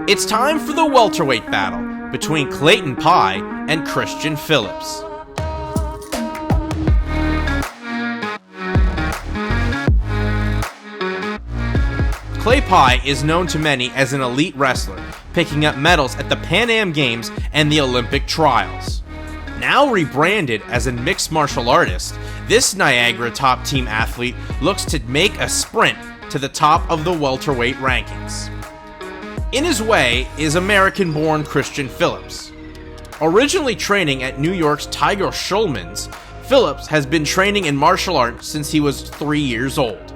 It's time for the welterweight battle between Clayton Pye and Christian Phillips. Clay Pye is known to many as an elite wrestler, picking up medals at the Pan Am Games and the Olympic trials. Now rebranded as a mixed martial artist, this Niagara top team athlete looks to make a sprint to the top of the welterweight rankings. In his way is American-born Christian Phillips. Originally training at New York's Tiger Schulman's, Phillips has been training in martial arts since he was 3 years old.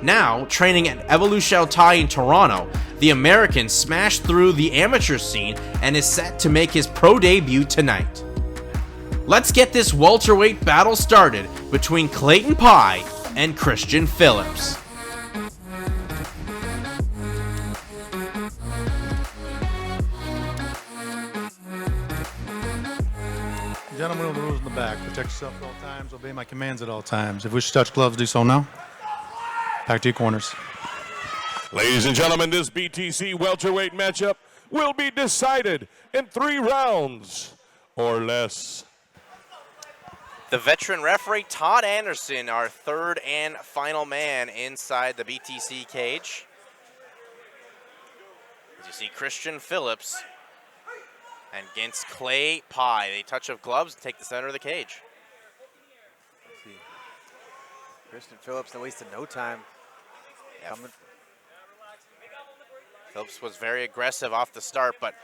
Now, training at Evolution Thai in Toronto, the American smashed through the amateur scene and is set to make his pro debut tonight. Let's get this welterweight battle started between Clayton Pye and Christian Phillips. Gentlemen, the rules in the back. Protect yourself at all times. Obey my commands at all times. If you wish to touch gloves, do so now. Back to your corners. Ladies and gentlemen, this BTC welterweight matchup will be decided in 3 rounds or less. The veteran referee Todd Anderson, our third and final man inside the BTC cage. As you see Christian Phillips and against Clay Pye. They touch of gloves and take the center of the cage. Christian Phillips wasted no time. Yeah. Phillips was very aggressive off the start, but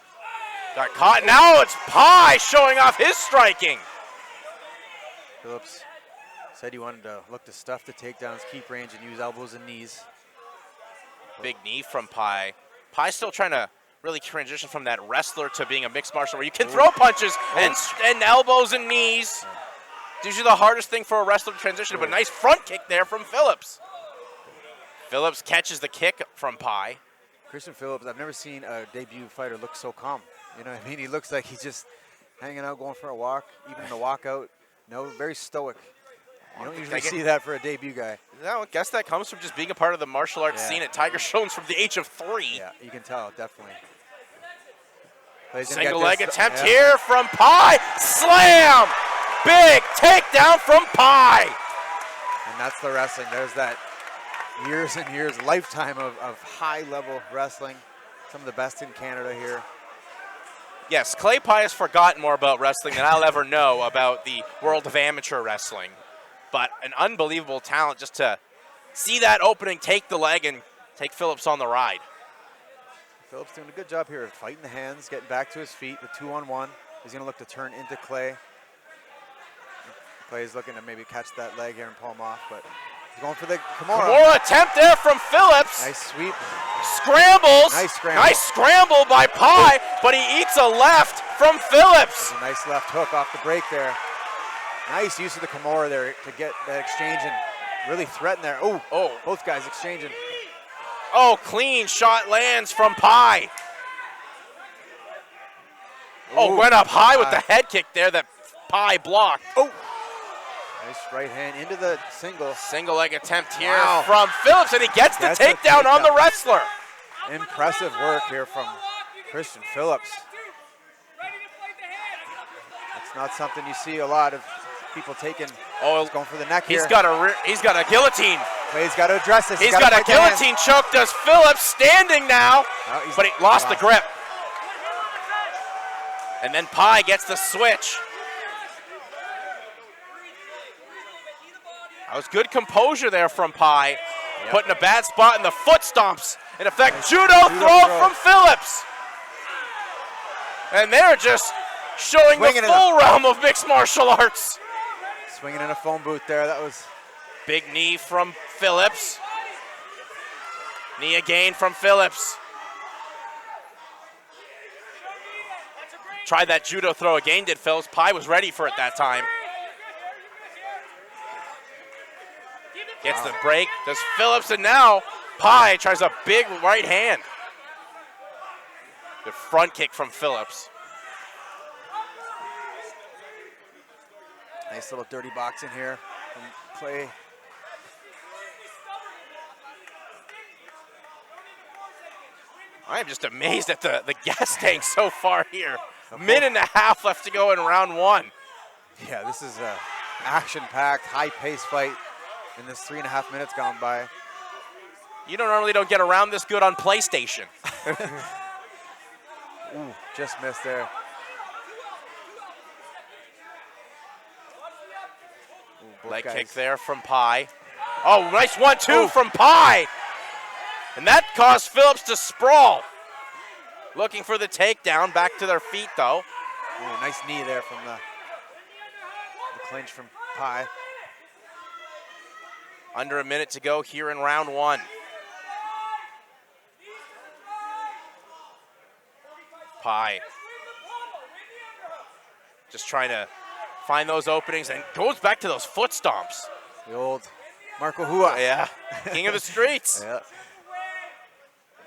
got caught. Now it's Pye showing off his striking. Phillips said he wanted to look to stuff the takedowns, keep range, and use elbows and knees. Big knee from Pye. Pye still trying to really transition from that wrestler to being a mixed martial where you can throw punches and elbows and knees. It's usually the hardest thing for a wrestler to transition, but a nice front kick there from Phillips. Phillips catches the kick from Pye. Christian Phillips, I've never seen a debut fighter look so calm. You know what I mean? He looks like he's just hanging out, going for a walk, even in the walkout. No, very stoic. You don't usually see that for a debut guy. No, I guess that comes from just being a part of the martial arts scene at Tiger Schulman's from the age of 3. Yeah, you can tell, definitely. Single leg attempt here from Pye. Slam! Big takedown from Pye. And that's the wrestling. There's that years and years, lifetime of high-level wrestling. Some of the best in Canada here. Yes, Clay Pye has forgotten more about wrestling than I'll ever know about the world of amateur wrestling. But an unbelievable talent just to see that opening, take the leg, and take Phillips on the ride. Phillips doing a good job here of fighting the hands, getting back to his feet, the 2-on-1. He's going to look to turn into Clay. Clay's looking to maybe catch that leg here and pull him off, but he's going for the Kimura. Kimura attempt there from Phillips. Nice sweep. Scrambles. Nice scramble. Nice scramble by Pye, but he eats a left from Phillips. A nice left hook off the break there. Nice use of the Kimura there to get that exchange and really threaten there. Oh, both guys exchanging. Oh, clean shot lands from Pye. Oh, went up high with the head kick there that Pye blocked. Oh, nice right hand into the single. Single leg attempt here from Phillips, and he gets the takedown on the wrestler. Impressive work here from Christian Phillips. It's not something you see a lot of people taking. Oh, he's going for the neck here. He's got a guillotine. Clay's got to address this. He's got a guillotine choke. Does Phillips standing now, but he lost the grip. And then Pye gets the switch. That was good composure there from Pye. Putting a bad spot in the foot stomps. In effect, judo throw from Phillips. And they're just showing the full realm of mixed martial arts. Swinging in a phone booth there. That was big knee from Phillips. Knee again from Phillips. Tried that judo throw again, did Phillips. Pye was ready for it that time. Gets the break, does Phillips, and now Pye tries a big right hand. Good front kick from Phillips. Nice little dirty box in here from Clay. I'm just amazed at the gas tank so far here. Minute and a half left to go in round one. Yeah, this is a action-packed, high-paced fight in this 3.5 minutes gone by. You normally don't get around this good on PlayStation. Ooh, just missed there. Ooh, Leg guys. kick there from Pye. Oh, nice 1-2 from Pye. And that caused Phillips to sprawl. Looking for the takedown, back to their feet though. Ooh, nice knee there from the clinch from Pye. Under a minute to go here in round one. Pye just trying to find those openings and goes back to those foot stomps. The old Marco Hua. Yeah, king of the streets. Yeah.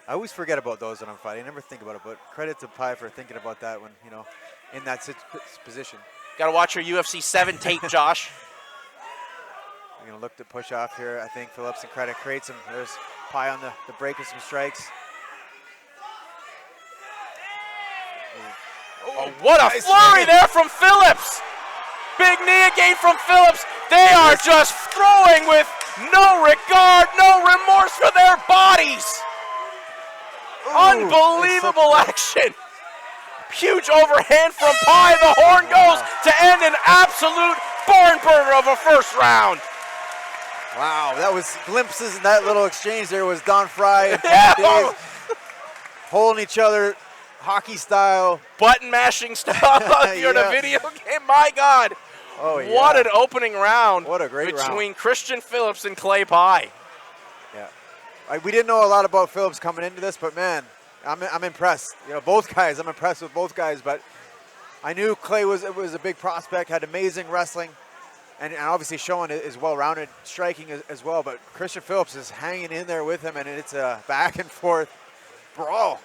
I always forget about those when I'm fighting. I never think about it, but credit to Pye for thinking about that when, you know, in that position. Got to watch your UFC 7 tape, Josh. We're going to look to push off here. I think Phillips and credit creates him. There's Pye on the break with some strikes. Oh, what a flurry there from Phillips. Big knee again from Phillips. They are just throwing with no regard, no remorse for their bodies. Unbelievable action. Huge overhand from Pye. The horn goes to end an absolute barn burner of a first round. Wow, that was glimpses in that little exchange there was Don Fry and Yeah. holding each other hockey style. Button mashing style if you're in a video game. My God. Oh, yeah. What an opening round. What a great between round. Christian Phillips and Clay Pye. Yeah. We didn't know a lot about Phillips coming into this, but man, I'm impressed. You know, both guys. I'm impressed with both guys, but I knew Clay was a big prospect, had amazing wrestling, and obviously showing his well-rounded striking as well. But Christian Phillips is hanging in there with him, and it's a back and forth brawl.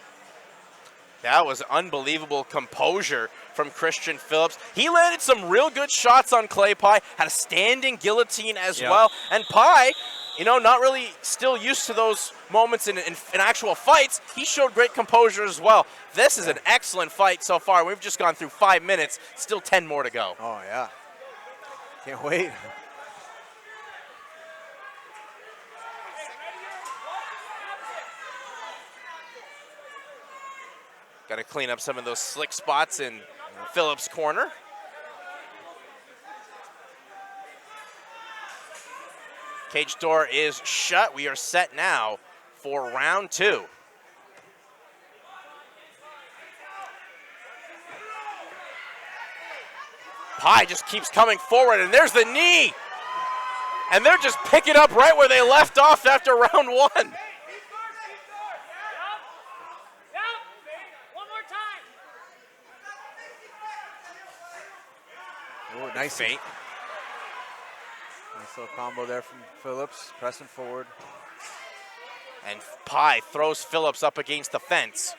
That was unbelievable composure from Christian Phillips. He landed some real good shots on Clay Pye, had a standing guillotine as well. And Pye, you know, not really still used to those moments in actual fights. He showed great composure as well. This is an excellent fight so far. We've just gone through 5 minutes, still 10 more to go. Oh, yeah. Can't wait. Got to clean up some of those slick spots in Phillips' corner. Cage door is shut. We are set now for round two. Pye just keeps coming forward, and there's the knee. And they're just picking up right where they left off after round one. Oh, nice feint. Nice little combo there from Phillips, pressing forward. And Pye throws Phillips up against the fence.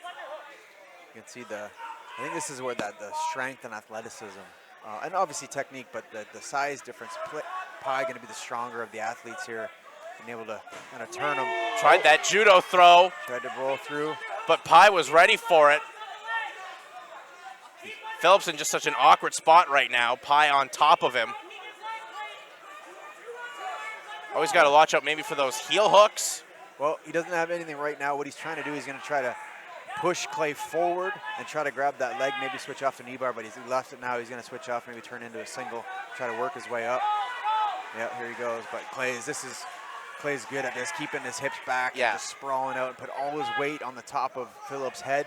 You can see I think this is where the strength and athleticism, and obviously technique, but the size difference. Pye going to be the stronger of the athletes here, being able to kind of turn them. Tried that judo throw. Tried to roll through. But Pye was ready for it. Phillips in just such an awkward spot right now. Pye on top of him. Always got to watch out maybe for those heel hooks. Well, he doesn't have anything right now. What he's trying to do, he's going to try to push Clay forward and try to grab that leg, maybe switch off the knee bar, but he left it now. He's going to switch off, maybe turn into a single, try to work his way up. Yeah, here he goes. But Clay's good at this, keeping his hips back, and just sprawling out and put all his weight on the top of Phillips' head.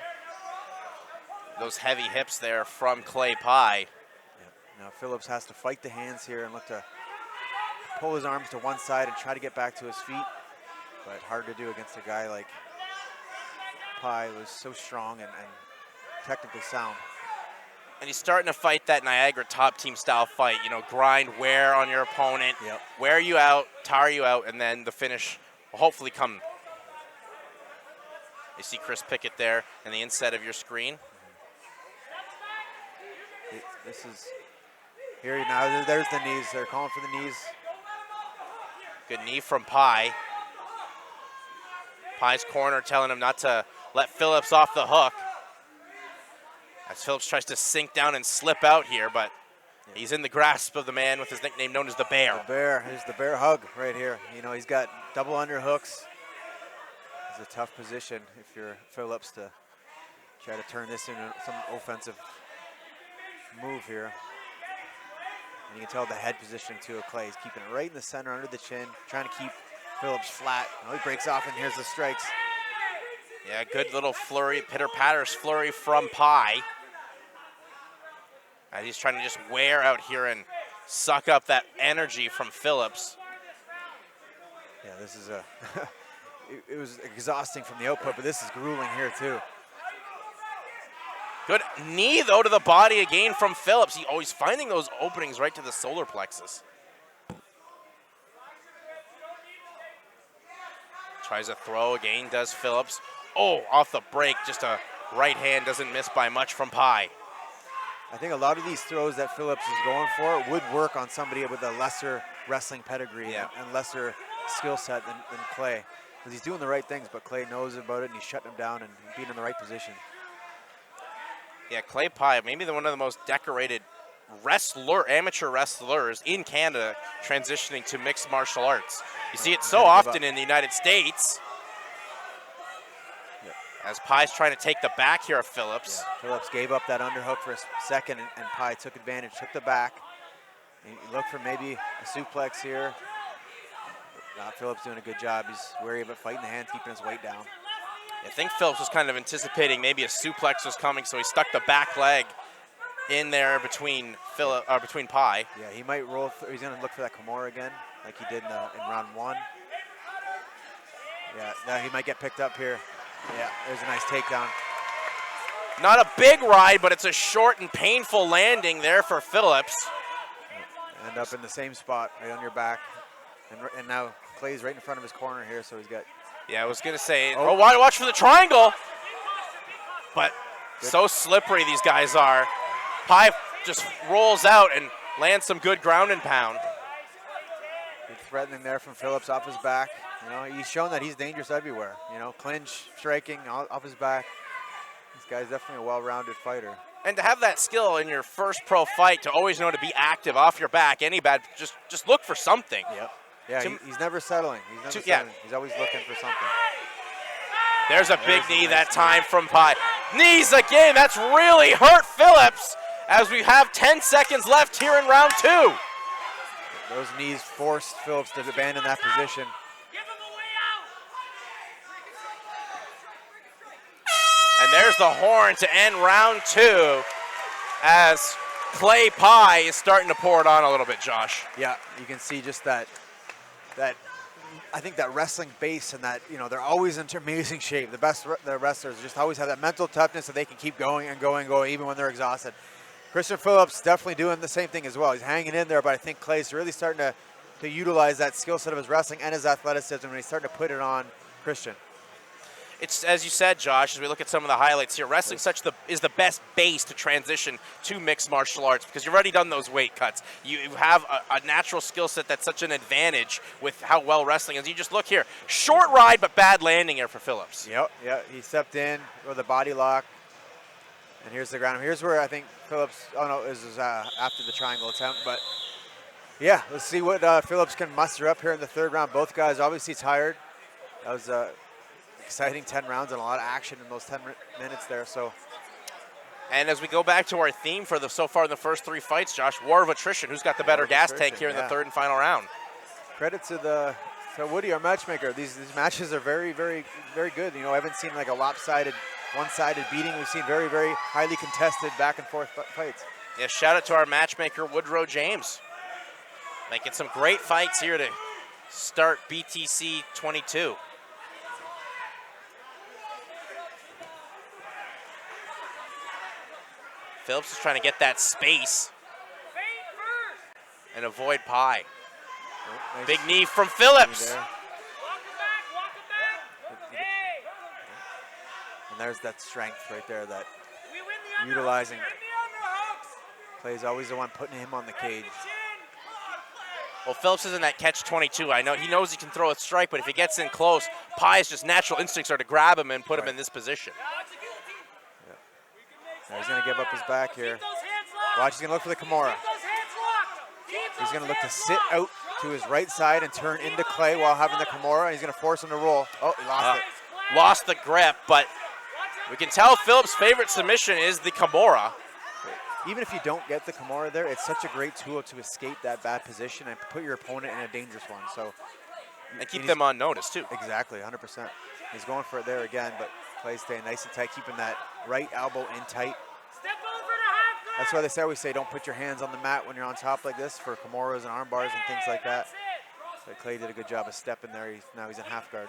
Those heavy hips there from Clay Pye. Yeah. Now Phillips has to fight the hands here and look to pull his arms to one side and try to get back to his feet. But hard to do against a guy like Pye, who is so strong and technically sound. And he's starting to fight that Niagara top team style fight. You know, grind, wear on your opponent, wear you out, tire you out, and then the finish will hopefully come. You see Chris Pickett there in the inside of your screen. This is here now. There's the knees. They're calling for the knees. Good knee from Pye. Pye's corner telling him not to let Phillips off the hook. As Phillips tries to sink down and slip out here, but he's in the grasp of the man with his nickname known as the Bear. The Bear, here's the Bear hug right here. You know, he's got double underhooks. It's a tough position if you're Phillips to try to turn this into some offensive move here. And you can tell the head positioning too of Clay. He's keeping it right in the center under the chin, trying to keep Phillips flat. Oh, he breaks off and here's the strikes. Yeah, good little flurry, pitter-patters flurry from Pye. He's trying to just wear out here and suck up that energy from Phillips. Yeah, this is a, it was exhausting from the output, but this is grueling here too. Good knee, though, to the body again from Phillips. He's always finding those openings right to the solar plexus. Tries a throw again, does Phillips. Oh, off the break, just a right hand, doesn't miss by much from Pye. I think a lot of these throws that Phillips is going for would work on somebody with a lesser wrestling pedigree and lesser skill set than Clay. Because he's doing the right things, but Clay knows about it and he's shutting him down and being in the right position. Yeah, Clay Pye, maybe one of the most decorated amateur wrestlers in Canada transitioning to mixed martial arts. You see it so often in the United States. As Pye's trying to take the back here of Phillips. Yeah. Phillips gave up that underhook for a second, and Pye took advantage, took the back. He looked for maybe a suplex here. Phillips doing a good job. He's wary of it, fighting the hand, keeping his weight down. I think Phillips was kind of anticipating maybe a suplex was coming, so he stuck the back leg in there between Pye. Yeah, he might roll. He's going to look for that Kimura again, like he did in round one. Yeah, now he might get picked up here. Yeah, there's a nice takedown. Not a big ride, but it's a short and painful landing there for Phillips. End up in the same spot, right on your back. And now Clay's right in front of his corner here, so he's got... Yeah, I was going to say, watch for the triangle. But so slippery these guys are. Pye just rolls out and lands some good ground and pound. Good threatening there from Phillips off his back. You know, he's shown that he's dangerous everywhere. You know, clinch, striking, off his back. This guy's definitely a well-rounded fighter. And to have that skill in your first pro fight, to always know to be active off your back, just look for something. Yep. Yeah, he's never settling. He's always looking for something. There's a big knee that time from Pye. Knees again, that's really hurt Phillips as we have 10 seconds left here in round two. Those knees forced Phillips to abandon that position. And there's the horn to end round two as Clay Pye is starting to pour it on a little bit, Josh. Yeah, you can see just that I think that wrestling base and that, you know, they're always in amazing shape. The best wrestlers just always have that mental toughness so they can keep going and going and going even when they're exhausted. Christian Phillips definitely doing the same thing as well. He's hanging in there, but I think Clay's really starting to utilize that skill set of his wrestling and his athleticism, and he's starting to put it on Christian. It's, as you said, Josh, as we look at some of the highlights here, wrestling is the best base to transition to mixed martial arts because you've already done those weight cuts. You have a natural skill set that's such an advantage with how well wrestling is. You just look here. Short ride, but bad landing here for Phillips. Yep, he stepped in with a body lock. And here's the ground. Here's where I think Phillips, this is after the triangle attempt. But, yeah, let's see what Phillips can muster up here in the third round. Both guys obviously tired. That was exciting 10 rounds and a lot of action in those 10 minutes there. So, and as we go back to our theme for so far in the first three fights, Josh, war of attrition. Who's got the better gas tank here in the third and final round? Credit to Woody, our matchmaker. These matches are very, very, very good. You know, I haven't seen like a lopsided, one-sided beating. We've seen very, very highly contested back and forth fights. Yeah, shout out to our matchmaker, Woodrow James. Making some great fights here to start BTC 22. Phillips is trying to get that space and avoid Pye. Oh, nice. Big knee from Phillips. And there's that strength right there that utilizing. Clay's always the one putting him on the cage. Well, Phillips is in that catch-22. I know he knows he can throw a strike, but if he gets in close, Pie's just natural instincts are to grab him and put him in this position. Yeah. Now he's going to give up his back here. Watch, he's going to look for the Kimura. He's going to look to sit out to his right side and turn into Clay while having the Kimura. He's going to force him to roll. Oh, he lost it. Lost the grip, but we can tell Phillips' favorite submission is the Kimura. Even if you don't get the Kimura there, it's such a great tool to escape that bad position and put your opponent in a dangerous one. So, and keep them on notice, too. Exactly, 100%. He's going for it there again, but Clay staying nice and tight, keeping that right elbow in tight. That's why they always say don't put your hands on the mat when you're on top like this for Kimuras and arm bars and things like that. But Clay did a good job of stepping there. Now he's in half guard.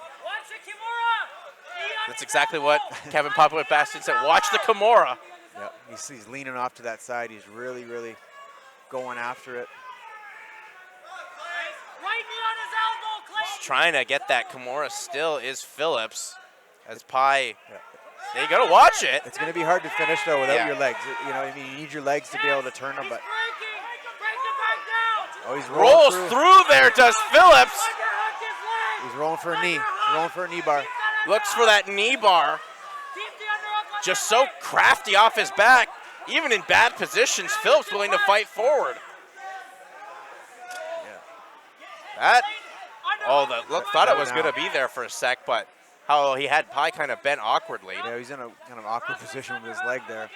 That's exactly what Kevin Popowit Bastion said. Watch the Kimura. Yep, he's leaning off to that side. He's really, really going after it. He's trying to get that Kimura still is Phillips. As Pie, you got to watch it. It's going to be hard to finish, though, without your legs. You know, I mean, you need your legs to be able to turn them, but... Oh, he's rolls through there, does Phillips. He's rolling for a knee. Rolling for a knee bar. Looks for that knee bar. Just so crafty off his back. Even in bad positions, Phillips willing to fight forward. That, thought it was going to be there for a sec, but how he had Pie kind of bent awkwardly. Yeah, he's in a kind of awkward position with his leg there.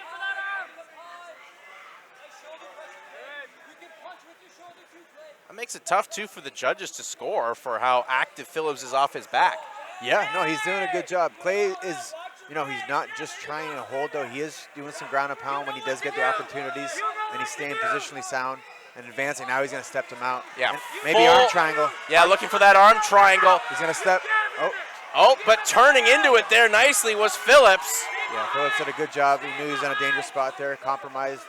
That makes it tough, too, for the judges to score for how active Phillips is off his back. Yeah, no, he's doing a good job. Clay is, you know, he's not just trying to hold, though. He is doing some ground and pound when he does get the opportunities, and he's staying positionally sound and advancing. Now he's going to step him out. Yeah. And maybe arm triangle. Yeah, looking for that arm triangle. He's going to step. Oh, but turning into it there nicely was Phillips. Yeah, Phillips did a good job. He knew he was in a dangerous spot there, compromised.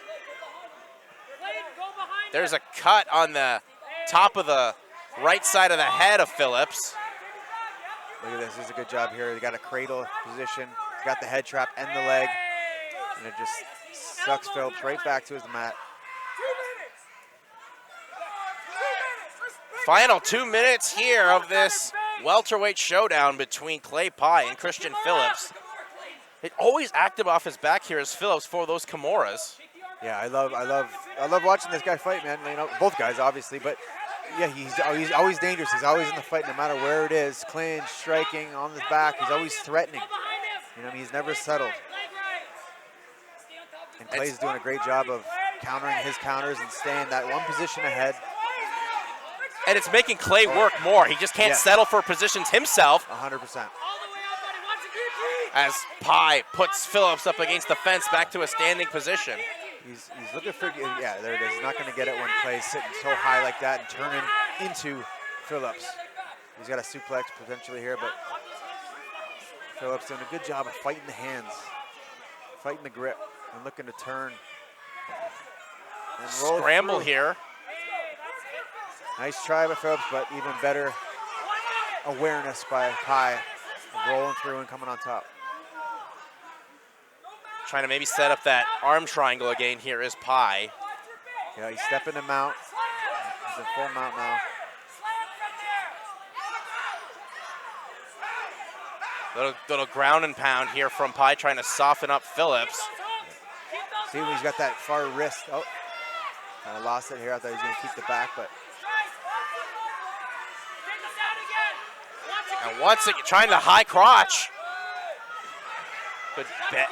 There's a cut on the top of the right side of the head of Phillips. Look at this. This is a good job here. They got a cradle position. Got the head trap and the leg. And it just sucks Phillips right back to his mat. Final 2 minutes here of this welterweight showdown between Clay Pie and Christian Phillips. It always active off his back here is Phillips for those Kimuras. Yeah, I love watching this guy fight, man. You know, both guys obviously, but yeah, he's always dangerous. He's always in the fight, no matter where it is. Clinch, striking, on his back. He's always threatening. You know, I mean, he's never settled. And Clay's doing a great job of countering his counters and staying that one position ahead. And it's making Clay work more. He just can't settle for positions himself. 100%. As Pie puts Phillips up against the fence back to a standing position. He's looking for, yeah, there it is. He's not going to get it when Clay's sitting so high like that and turning into Phillips. He's got a suplex potentially here, but Phillips doing a good job of fighting the hands, fighting the grip, and looking to turn. And roll Scramble through. here. Nice try by Phillips, but even better awareness by Pie, rolling through and coming on top. Trying to maybe set up that arm triangle again here is Pie. Yeah, he's stepping him out. He's in full mount now. Little ground and pound here from Pie, trying to soften up Phillips. See when he's got that far wrist. Oh, kind of lost it here. I thought he was going to keep the back, but. And once again, trying the high crotch. Good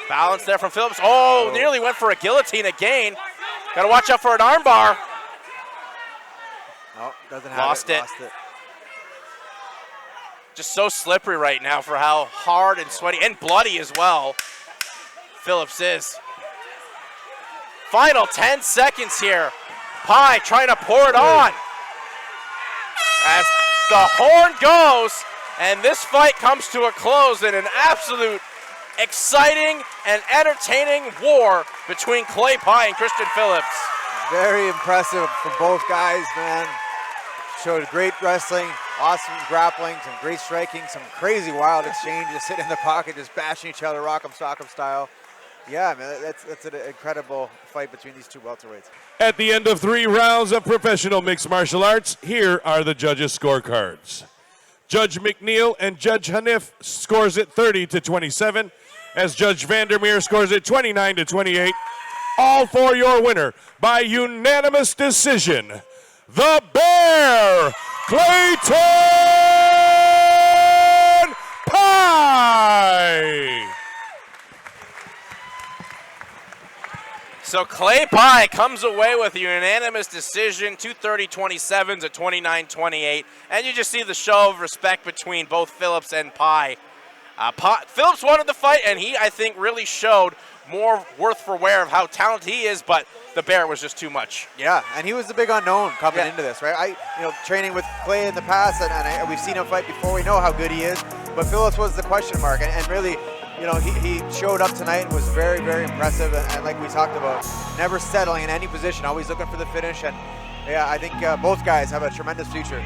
balance there from Phillips. Oh, nearly went for a guillotine again. Got to watch out for an armbar. Oh, doesn't have Lost it. Just so slippery right now for how hard and sweaty and bloody as well Phillips is. Final 10 seconds here. Pie trying to pour it on. As the horn goes, and this fight comes to a close in an absolute exciting and entertaining war between Clay Pie and Christian Phillips. Very impressive from both guys, man. Showed great wrestling, awesome grappling, some great striking, some crazy wild exchanges, sitting in the pocket, just bashing each other, rock'em sock'em style. Yeah, man, that's an incredible fight between these two welterweights. At the end of 3 rounds of professional mixed martial arts, here are the judges' scorecards. Judge McNeil and Judge Hanif scores it 30-27, as Judge Vandermeer scores it 29-28. All for your winner by unanimous decision, the Bear, Clayton Pie. So Clay Pie comes away with a unanimous decision, 230-27 to 29-28. And you just see the show of respect between both Phillips and Pie. Phillips wanted the fight, and he, I think, really showed more worth for wear of how talented he is, but the Bear was just too much. Yeah, and he was the big unknown coming into this, right? Training with Clay in the past, and we've seen him fight before. We know how good he is, but Phillips was the question mark, and really, he showed up tonight and was very, very impressive, and like we talked about, never settling in any position, always looking for the finish, and yeah, I think both guys have a tremendous future.